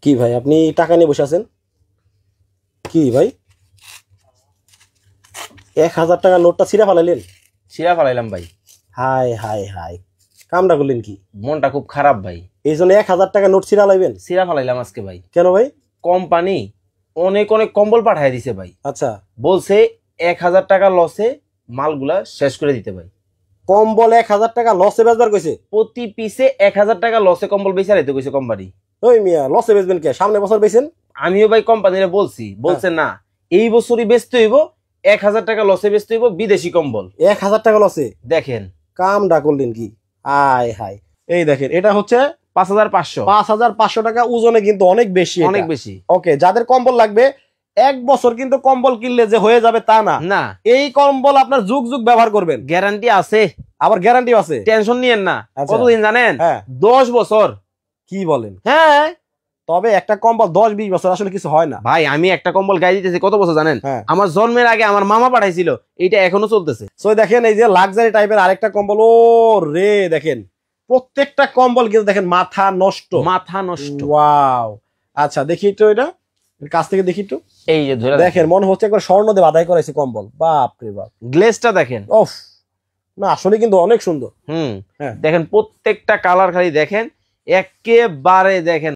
কি ভাই আপনি টাকা নিয়ে বসে আছেন? কি ভাই 1000 টাকার নোটটা ছিঁড়া ফেলাইলেন? ছিঁড়া ফেলাইলাম ভাই। হাই হাই হাই, কামটা করলেন কি? মনটা খুব খারাপ ভাই। এই জন্য 1000 টাকা নোট ছিঁড়া লাইবেন? ছিঁড়া ফেলাইলাম আজকে ভাই। কেন ভাই? কোম্পানি অনেক অনেক কম্বল পাঠায় দিছে ভাই। আচ্ছা, বলছে 1000 টাকা লসে মালগুলা শেষ করে দিতে ভাই। কম্বল 1000 টাকা লসে বেচবার কইছে? প্রতি পিসে 1000 টাকা লসে কম্বল বেচা দিতে কইছে কোম্পানি। ওই মিয়া লসে বেচবেন কে? সামনে বছর বেচেন। আমিও ভাই কোম্পানিরে বলছে না এই বছরই বেচতে হইব, 1000 টাকা লসে বেচতে হইব বিদেশি কম্বল। 1000 টাকা লসে? দেখেন কামটা করলেন কি? হাই হাই, এই দেখেন এটা হচ্ছে 5500। 5500 টাকা ওজনে কিন্তু অনেক বেশি, অনেক বেশি। ওকে, যাদের কম্বল লাগবে 1 বছর কিন্তু কম্বল কিনলে যে হয়ে যাবে তা না। না, এই কম্বল আপনার যুগ যুগ ব্যবহার করবেন, গ্যারান্টি আছে, আবার গ্যারান্টি আছে। টেনশন নিয়েন না। আচ্ছা। কতদিন জানেন? হ্যাঁ। 10 বছর। কি বলেন? হ্যাঁ তবে একটা কম্বল 10-20 বছর আসলে কিছু হয় না ভাই, আমি একটা কম্বল গায়ে দিতেছি কত বছর জানেন? হ্যাঁ। আমার জন্মের আগে আমার মামা পাঠাইছিল, এইটা এখনো চলতেছে। সো দেখেন এই যে লাক্সারি টাইপের আরেকটা কম্বল, ও রে দেখেন প্রত্যেকটা কম্বল কিন্তু দেখেন মাথা নষ্ট, মাথা নষ্ট। ওয়াও। আচ্ছা দেখি একটু এটা কাছ থেকে দেখি একটু। এই যে ধরে দেখেন মনে হচ্ছে একবার স্বর্ণ দিয়ে বাধাই করাইছে কম্বল, বাপ রে বাপ। গ্লেজটা দেখেন। ওফ, না আসলে কিন্তু অনেক সুন্দর। হুম, হ্যাঁ। দেখেন প্রত্যেকটা কালার খালি দেখেন, একেবারে দেখেন